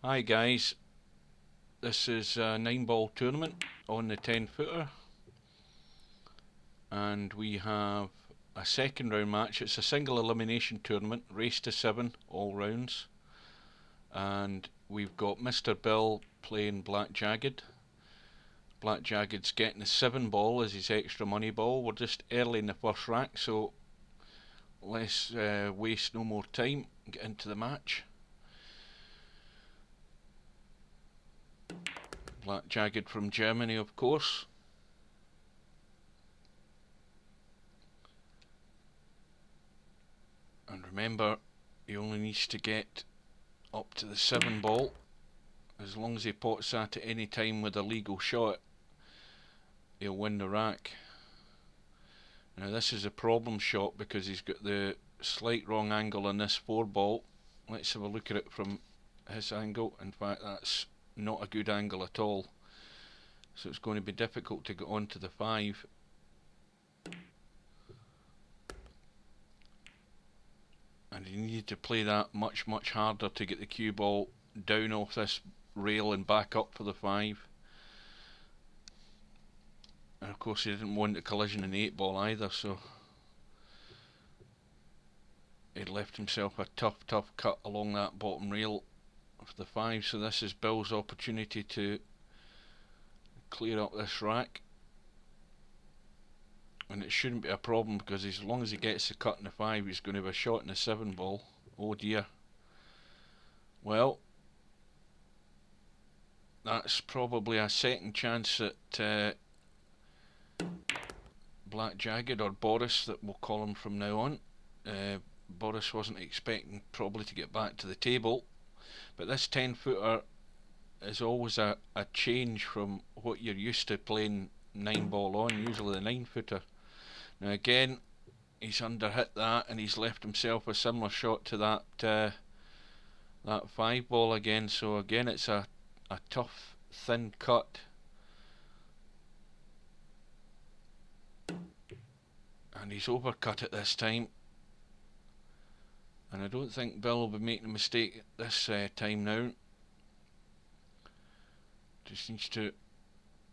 Hi guys, this is a 9-ball tournament on the 10-footer, and we have a second round match. It's a single elimination tournament, race to 7 all rounds, and we've got MrBill playing Blackjagged. Blackjagged's getting a 7-ball as his extra money ball. We're just early in the first rack, so let's waste no more time and get into the match. Blackjagged from Germany, of course. And remember, he only needs to get up to the 7-ball. As long as he pots that at any time with a legal shot, he'll win the rack. Now this is a problem shot because he's got the slight wrong angle on this 4-ball. Let's have a look at it from his angle. In fact, that's not a good angle at all. So it's going to be difficult to get onto the 5. And you need to play that much harder to get the cue ball down off this rail and back up for the 5. And of course he didn't want the collision in the 8-ball either, so he'd left himself a tough cut along that bottom rail for the 5. So this is Bill's opportunity to clear up this rack, and it shouldn't be a problem because as long as he gets the cut in the 5, he's going to have a shot in the 7-ball. Oh dear. Well, that's probably a second chance at Blackjagged, or Boris that we'll call him from now on. Boris wasn't expecting probably to get back to the table, but this 10-footer is always a change from what you're used to playing 9-ball on, usually the 9-footer. Now again, he's underhit that and he's left himself a similar shot to that 5-ball again. So again, it's a tough, thin cut. And he's overcut it this time. And I don't think Bill will be making a mistake this time now. Just needs to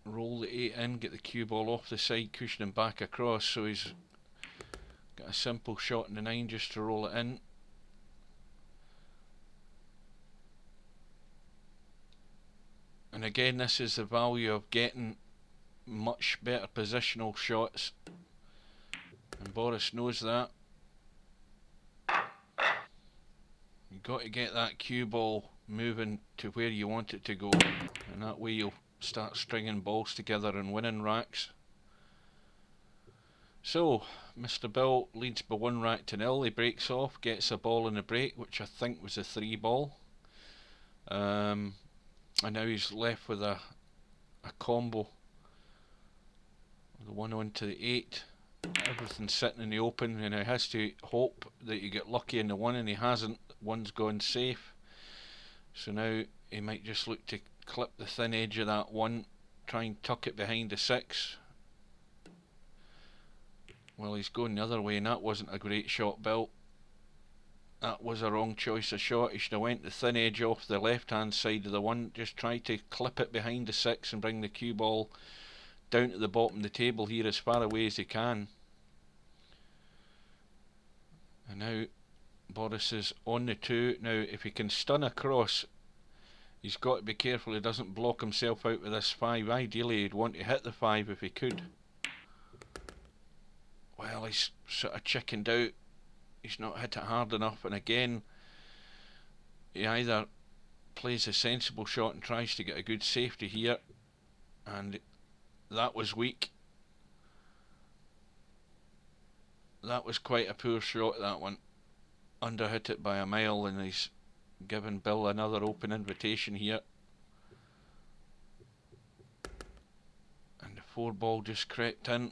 roll the 8 in, get the cue ball off the side cushion and back across, so he's got a simple shot in the 9 just to roll it in. And again, this is the value of getting much better positional shots, and Boris knows that. You've got to get that cue ball moving to where you want it to go, and that way you'll start stringing balls together and winning racks. So MrBill leads by 1 rack to 0. He breaks off, gets a ball in the break, which I think was a 3-ball. And now he's left with a combo. The 1 onto the 8. Everything's sitting in the open, and he has to hope that you get lucky in the 1, and he hasn't. 1's gone safe. So now he might just look to clip the thin edge of that 1, try and tuck it behind the 6. Well, he's going the other way, and that wasn't a great shot, Bill. That was a wrong choice of shot. He should have went the thin edge off the left hand side of the 1. Just try to clip it behind the 6 and bring the cue ball down to the bottom of the table here as far away as he can. And now Boris is on the 2. Now if he can stun across, he's got to be careful he doesn't block himself out with this 5. Ideally he'd want to hit the 5 if he could. Well, he's sort of chickened out. He's not hit it hard enough, and again he either plays a sensible shot and tries to get a good safety here, and that was weak. That was quite a poor shot, that one. Underhit it by a mile, and he's given Bill another open invitation here. And the 4-ball just crept in.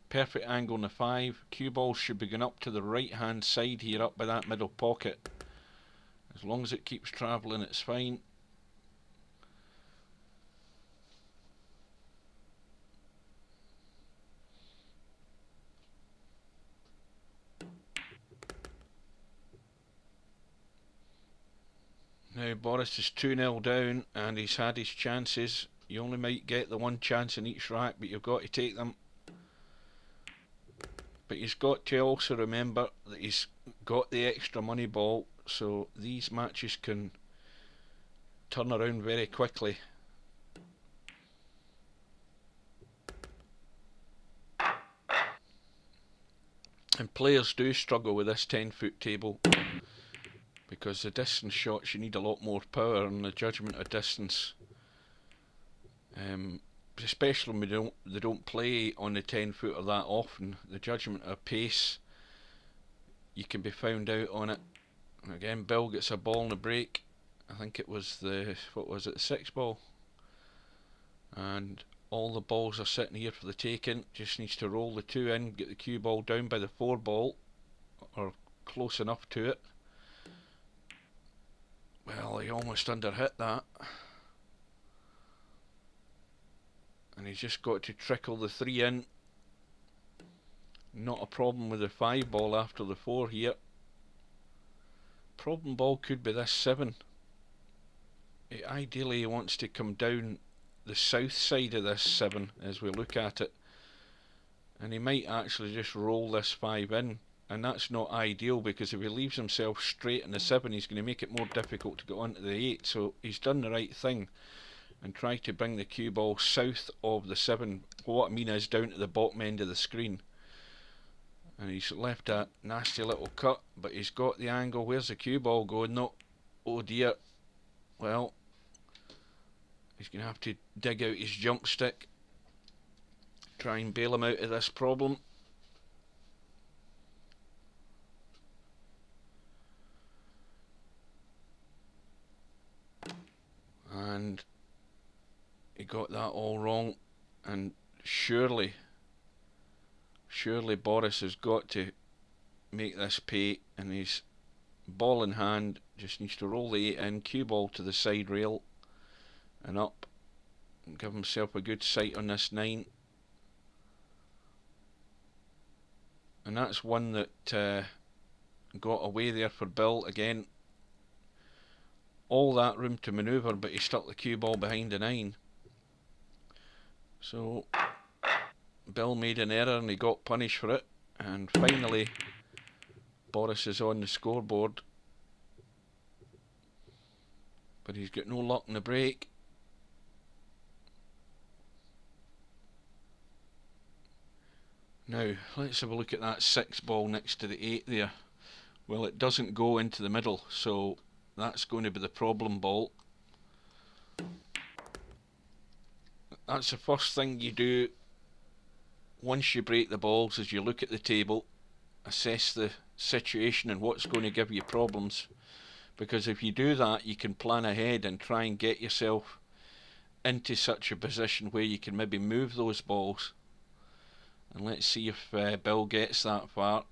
Perfect angle on the 5. Cue ball should be going up to the right hand side here, up by that middle pocket. As long as it keeps travelling, it's fine. Now Now Boris is 2-0 down and he's had his chances. You only might get the one chance in each rack, but you've got to take them. But he's got to also remember that he's got the extra money ball, so these matches can turn around very quickly. And players do struggle with this 10-foot table because the distance shots, you need a lot more power and the judgment of distance. Especially when they don't play on the 10-footer that often. The judgment of pace, you can be found out on it. And again, Bill gets a ball in the break. I think it was the, what was it, the 6 ball. And all the balls are sitting here for the taking. Just needs to roll the 2 in, get the cue ball down by the 4 ball, or close enough to it. Well, he almost underhit that. And he's just got to trickle the 3 in. Not a problem with the 5 ball after the 4 here. Problem ball could be this 7. Ideally he wants to come down the south side of this 7 as we look at it. And he might actually just roll this 5 in. And that's not ideal, because if he leaves himself straight in the 7, he's going to make it more difficult to get onto the 8. So he's done the right thing and tried to bring the cue ball south of the 7. What I mean is down to the bottom end of the screen. And he's left a nasty little cut, but he's got the angle. Where's the cue ball going? No. Oh dear. Well, he's going to have to dig out his jump stick, try and bail him out of this problem. And he got that all wrong, and surely Boris has got to make this pay, and he's ball in hand, just needs to roll the 8 in, cue ball to the side rail and up, and give himself a good sight on this 9. And that's one that got away there for Bill. Again, all that room to manoeuvre, but he stuck the cue ball behind the 9. So Bill made an error and he got punished for it, and finally Boris is on the scoreboard, but he's got no luck in the break. Now let's have a look at that 6 ball next to the 8 there. Well, it doesn't go into the middle, so that's going to be the problem ball. That's the first thing you do once you break the balls, is you look at the table, assess the situation and what's going to give you problems, because if you do that, you can plan ahead and try and get yourself into such a position where you can maybe move those balls. And let's see if Bill gets that far.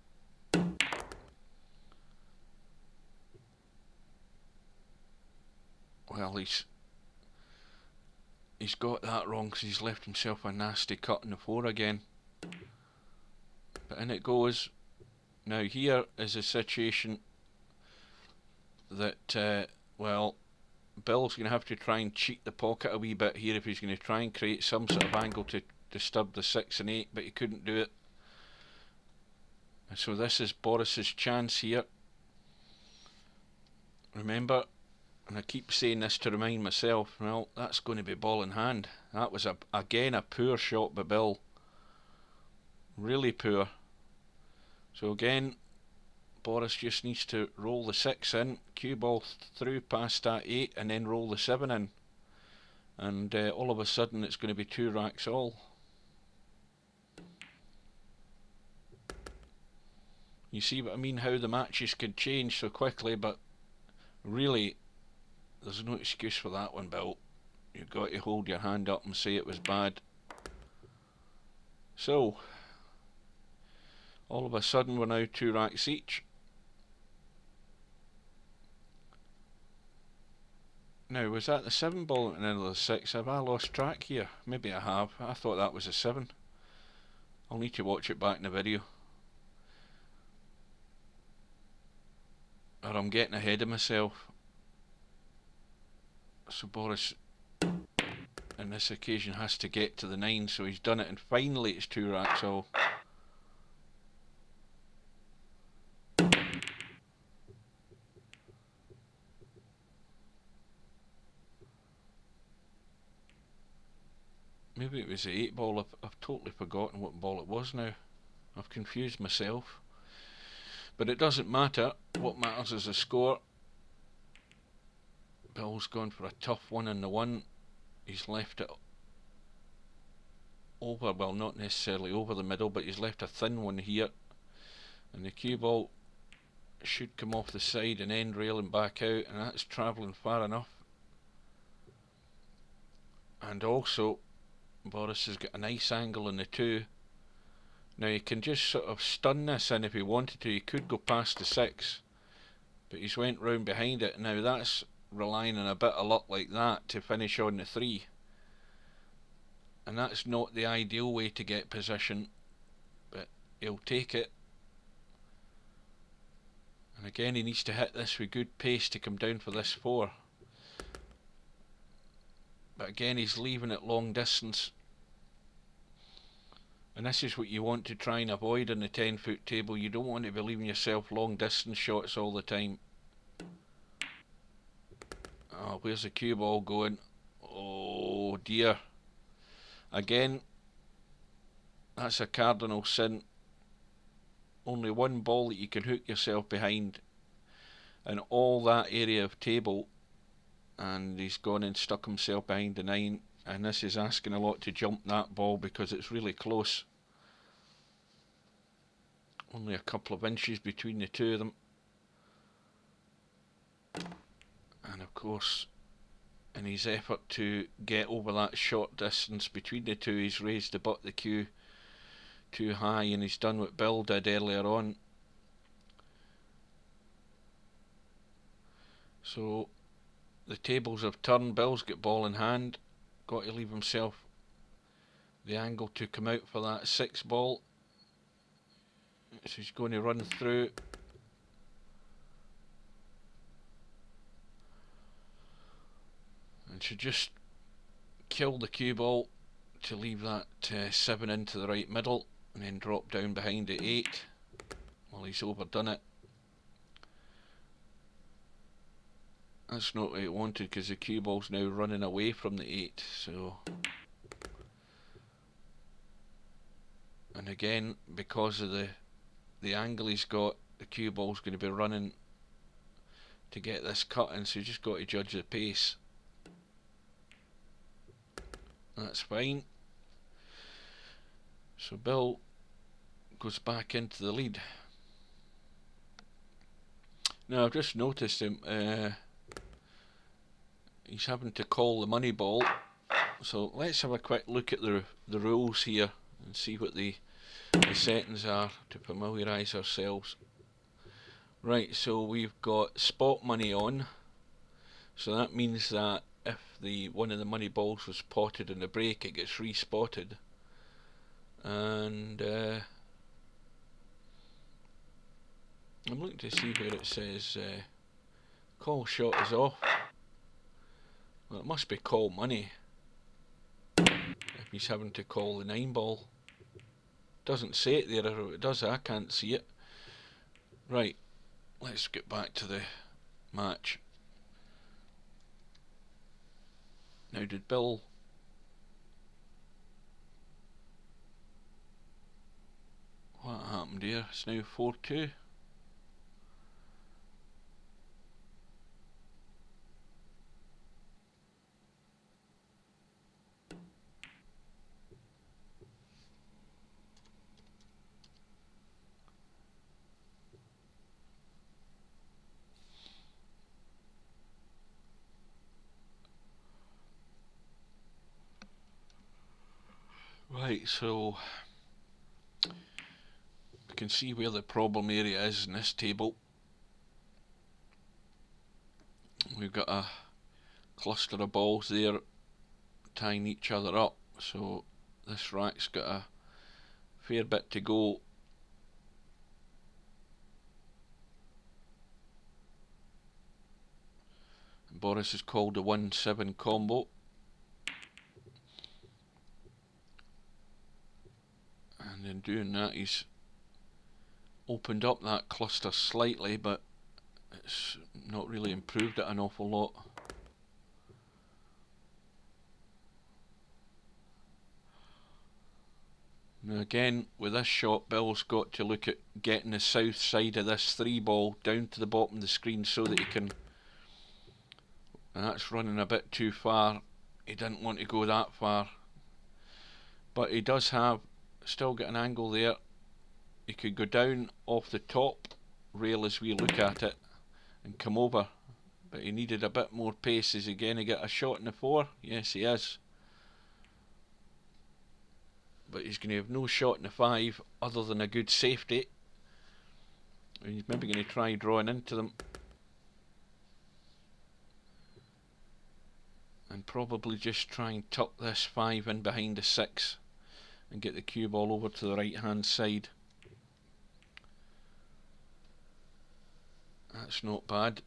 Well, he's got that wrong, because he's left himself a nasty cut in the 4 again. But in it goes. Now here is a situation that, well, Bill's going to have to try and cheat the pocket a wee bit here if he's going to try and create some sort of angle to disturb the 6 and 8, but he couldn't do it. And so this is Boris's chance here. Remember, and I keep saying this to remind myself, well, that's going to be ball in hand. That was again a poor shot by Bill. Really poor. So again, Boris just needs to roll the 6 in, cue ball through past that 8, and then roll the 7 in. And all of a sudden it's going to be 2 racks all. You see what I mean, how the matches could change so quickly, but really, there's no excuse for that one, Bill. You've got to hold your hand up and say it was bad. So, all of a sudden we're now 2 racks each. Now, was that the 7 ball and then the 6? Have I lost track here? Maybe I have. I thought that was a 7. I'll need to watch it back in the video, or I'm getting ahead of myself. So Boris, on this occasion, has to get to the 9, so he's done it, and finally it's 2 racks all. Maybe it was the 8 ball. I've totally forgotten what ball it was now. I've confused myself. But it doesn't matter. What matters is the score. Bill's gone for a tough one on the 1. He's left it over, well, not necessarily over the middle, but he's left a thin one here. And the cue ball should come off the side and end rail and back out, and that's travelling far enough. And also, Boris has got a nice angle on the 2. Now he can just sort of stun this in if he wanted to. He could go past the 6, but he's went round behind it. Now that's relying on a bit of luck like that to finish on the 3, and that's not the ideal way to get position, but he'll take it. And again, he needs to hit this with good pace to come down for this 4. But again, he's leaving it long distance. And this is what you want to try and avoid on the 10-foot table. You don't want to be leaving yourself long distance shots all the time. Oh, where's the cue ball going? Oh dear. Again, that's a cardinal sin. Only 1 ball that you can hook yourself behind in all that area of table, and he's gone and stuck himself behind the 9. And this is asking a lot to jump that ball because it's really close. Only a couple of inches between the 2 of them. And of course, in his effort to get over that short distance between the 2, he's raised the butt of the cue too high, and he's done what Bill did earlier on. So the tables have turned. Bill's got ball in hand. Got to leave himself the angle to come out for that 6 ball. So he's going to run through. And should just kill the cue ball to leave that 7 into the right middle, and then drop down behind the 8. Well, he's overdone it. That's not what he wanted, because the cue ball's now running away from the 8. So, and again, because of the angle he's got, the cue ball's going to be running to get this cut in. So you just got to judge the pace. That's fine. So Bill goes back into the lead. Now I've just noticed him. He's having to call the money ball. So let's have a quick look at the rules here and see what the settings are to familiarise ourselves. Right, so we've got spot money on. So that means that if one of the money balls was potted in the break, it gets re-spotted. And I'm looking to see where it says call shot is off. Well, it must be call money if he's having to call the 9 ball. Doesn't say it there, or if it does, I can't see it. Right, let's get back to the match. Now, did Bill... What happened here? It's now 4-2. Right, so we can see where the problem area is in this table. We've got a cluster of balls there tying each other up, so this rack's got a fair bit to go. Boris has called the 1-7 combo. And in doing that, he's opened up that cluster slightly, but it's not really improved it an awful lot. Now again, with this shot, Bill's got to look at getting the south side of this 3-ball down to the bottom of the screen so that he can... That's running a bit too far. He didn't want to go that far. But he does have, still got an angle there. He could go down off the top rail as we look at it and come over. But he needed a bit more pace. Is he going to get a shot in the 4? Yes, he is. But he's going to have no shot in the 5 other than a good safety. He's maybe going to try drawing into them. And probably just try and tuck this 5 in behind the 6 and get the cue ball over to the right hand side. That's not bad.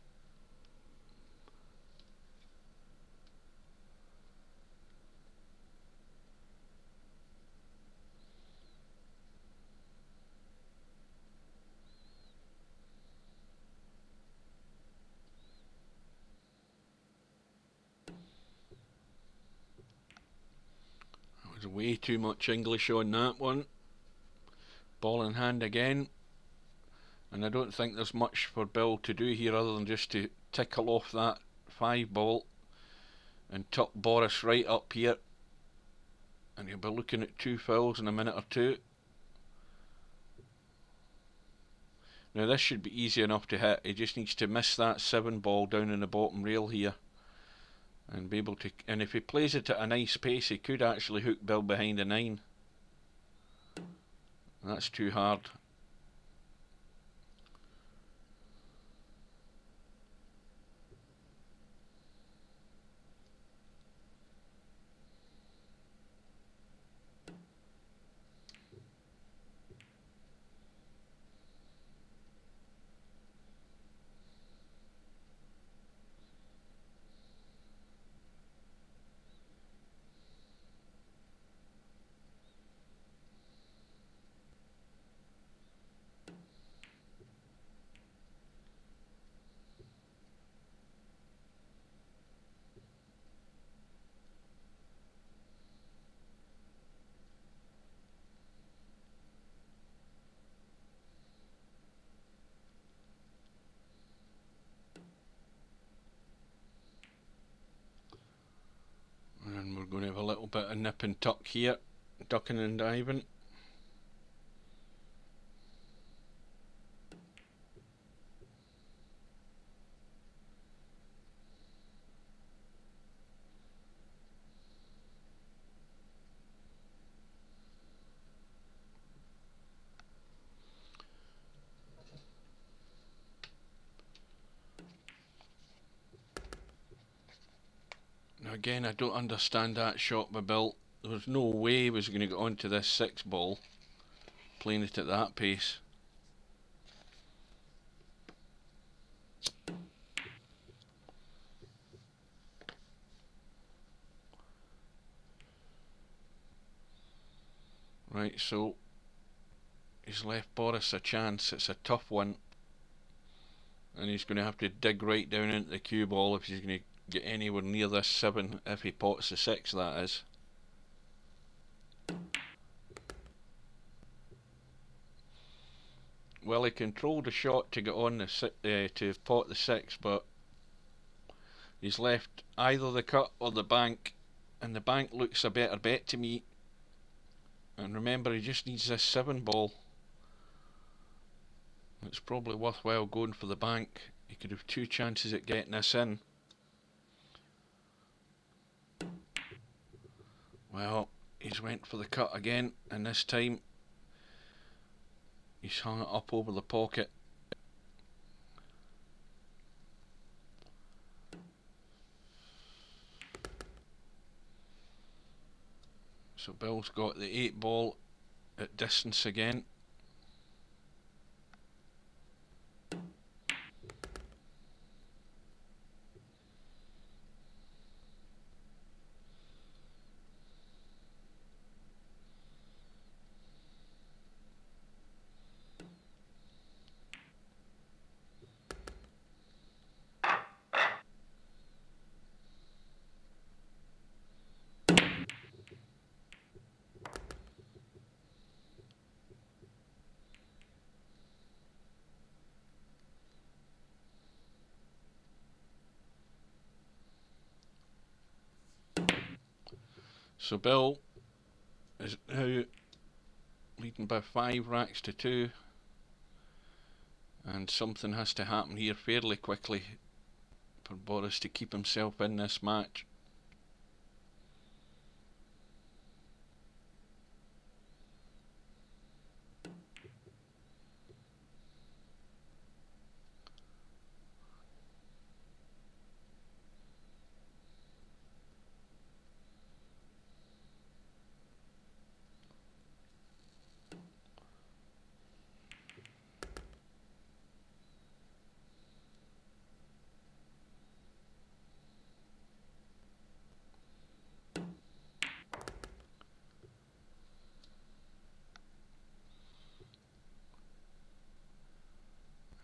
Way too much English on that one. Ball in hand again, and I don't think there's much for Bill to do here other than just to tickle off that 5-ball and tuck Boris right up here, and he'll be looking at 2 fouls in a minute or 2. Now this should be easy enough to hit. He just needs to miss that 7-ball down in the bottom rail here and be able to, and if he plays it at a nice pace, he could actually hook Bill behind a 9. That's too hard. And we're going to have a little bit of nip and tuck here, ducking and diving. Now again, I don't understand that shot by Bill. There was no way he was going to get onto this 6-ball playing it at that pace. Right, so he's left Boris a chance. It's a tough one, and he's going to have to dig right down into the cue ball if he's going to get anywhere near this 7, if he pots the 6, that is. Well, he controlled the shot to get on the to pot the 6, but he's left either the cut or the bank, and the bank looks a better bet to me. And remember, he just needs this 7-ball. It's probably worthwhile going for the bank. He could have 2 chances at getting this in. Well, he's went for the cut again, and this time he's hung it up over the pocket. So Bill's got the 8-ball at distance again. So Bill is now leading by 5 racks to 2, and something has to happen here fairly quickly for Boris to keep himself in this match.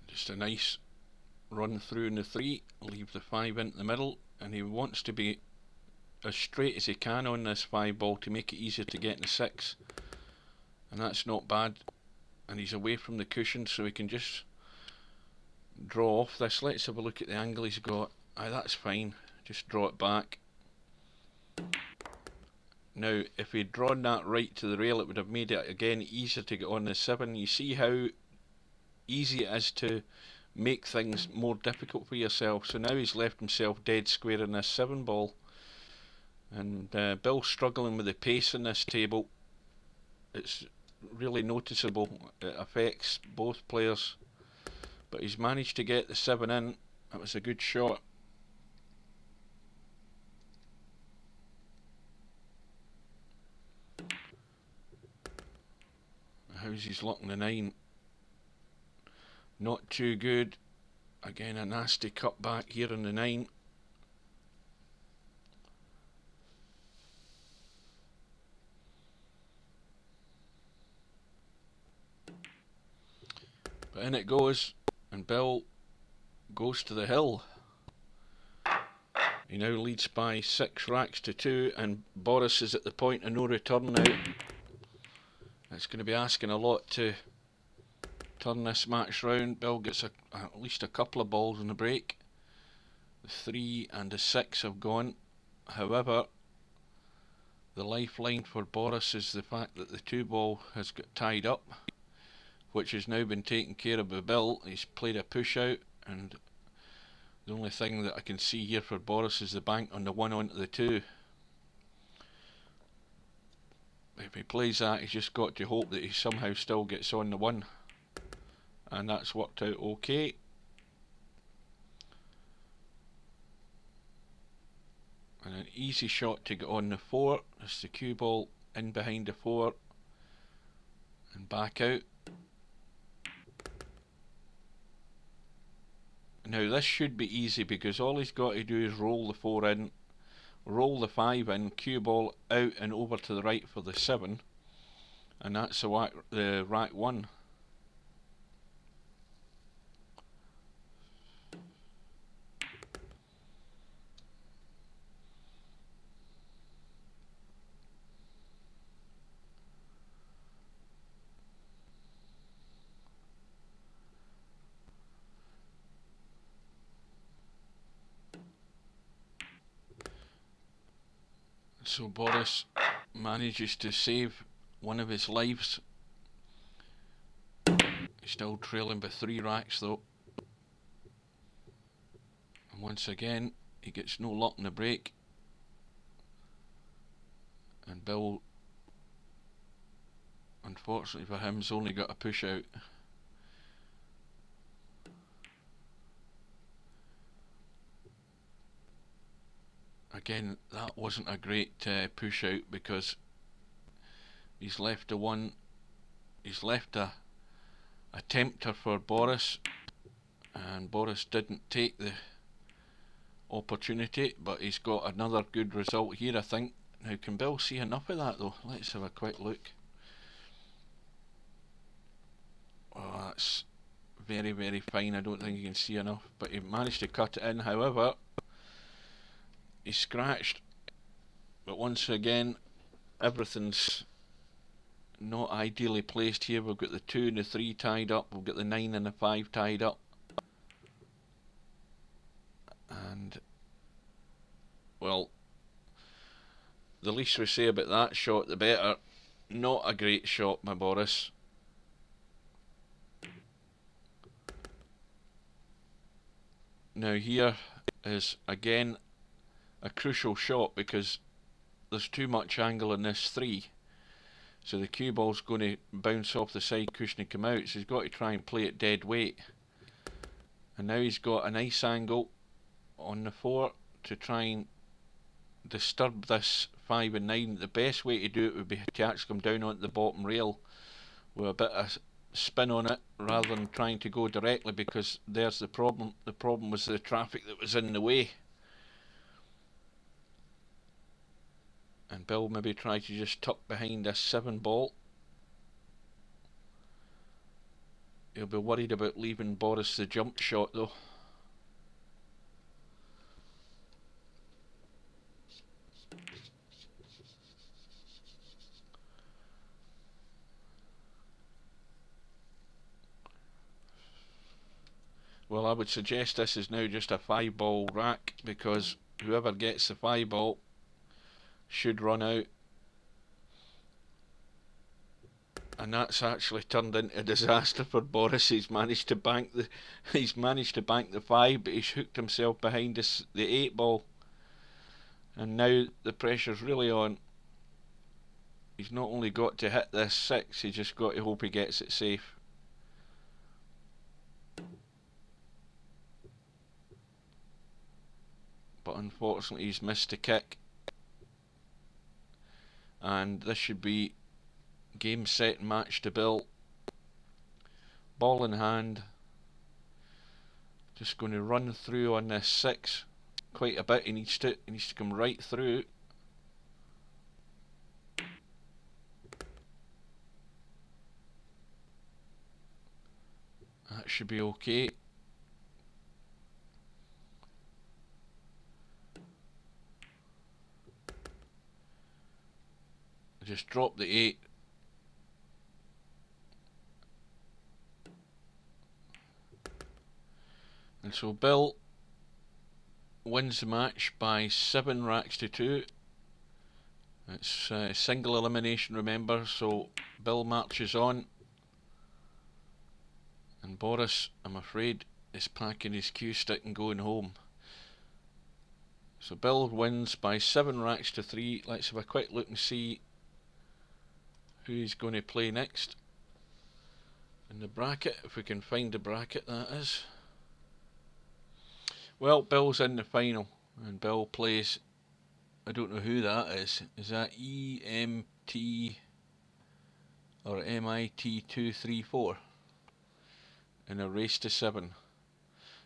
Just a nice run through in the 3, leave the 5 into the middle, and he wants to be as straight as he can on this 5 ball to make it easier to get in the 6, and that's not bad. And he's away from the cushion, so he can just draw off this. Let's have a look at the angle he's got. Aye, that's fine, just draw it back. Now if he'd drawn that right to the rail, it would have made it again easier to get on the 7. You see how easy it is to make things more difficult for yourself. So now he's left himself dead square in this 7 ball, and Bill's struggling with the pace in this table. It's really noticeable, it affects both players, but he's managed to get the 7 in. That was a good shot. How's his luck in the 9? Not too good. Again, a nasty cut back here in the 9. But in it goes, and Bill goes to the hill. He now leads by 6 racks to 2, and Boris is at the point of no return now. It's going to be asking a lot to turn this match round. Bill gets at least a couple of balls on the break. The 3 and the 6 have gone. However, the lifeline for Boris is the fact that the 2 ball has got tied up, which has now been taken care of by Bill. He's played a push out, and the only thing that I can see here for Boris is the bank on the 1 onto the 2. If he plays that, he's just got to hope that he somehow still gets on the 1, and that's worked out okay. And an easy shot to get on the 4. It's the cue ball in behind the 4 and back out. Now this should be easy, because all he's got to do is roll the 4 in, roll the 5 in, cue ball out and over to the right for the 7, and that's the rack 1. So Boris manages to save one of his lives. He's still trailing by 3 racks though. And once again, he gets no luck in the break. And Bill, unfortunately for him, has only got a push out. Again, that wasn't a great push out, because he's left he's left a tempter for Boris, and Boris didn't take the opportunity, but he's got another good result here, I think. Now, can Bill see enough of that though? Let's have a quick look. Oh, that's very, very fine. I don't think you can see enough, but he managed to cut it in. However, he scratched, but once again, everything's not ideally placed here. We've got the 2 and the 3 tied up, we've got the 9 and the 5 tied up, and well, the least we say about that shot, the better. Not a great shot by Boris. Now here is again a crucial shot because there's too much angle in this 3. So the cue ball's going to bounce off the side cushion and come out, so he's got to try and play it dead weight. And now he's got a nice angle on the 4 to try and disturb this 5 and 9. The best way to do it would be to actually come down onto the bottom rail with a bit of spin on it rather than trying to go directly, because there's the problem. The problem was the traffic that was in the way. And Bill maybe tried to just tuck behind this 7 ball. He'll be worried about leaving Boris the jump shot though. Well, I would suggest this is now just a 5 ball rack, because whoever gets the 5 ball should run out. And that's actually turned into a disaster for Boris. He's managed to bank the 5, but he's hooked himself behind the 8 ball. And now the pressure's really on. He's not only got to hit this 6, he's just got to hope he gets it safe. But unfortunately he's missed a kick. And this should be game, set, match to Bill. Ball in hand. Just going to run through on this 6 quite a bit. He needs to come right through. That should be okay. Just drop the 8. And so Bill wins the match by 7 racks to 2. It's single elimination, remember, so Bill marches on. And Boris, I'm afraid, is packing his cue stick and going home. So Bill wins by 7 racks to 3. Let's have a quick look and see who he's going to play next in the bracket, if we can find the bracket, that is. Well, Bill's in the final, and Bill plays, I don't know who that is. Is that EMT or MIT234 in a race to 7?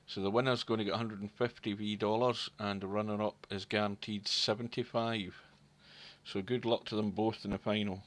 So the winner's going to get $150 and the runner-up is guaranteed 75. So good luck to them both in the final.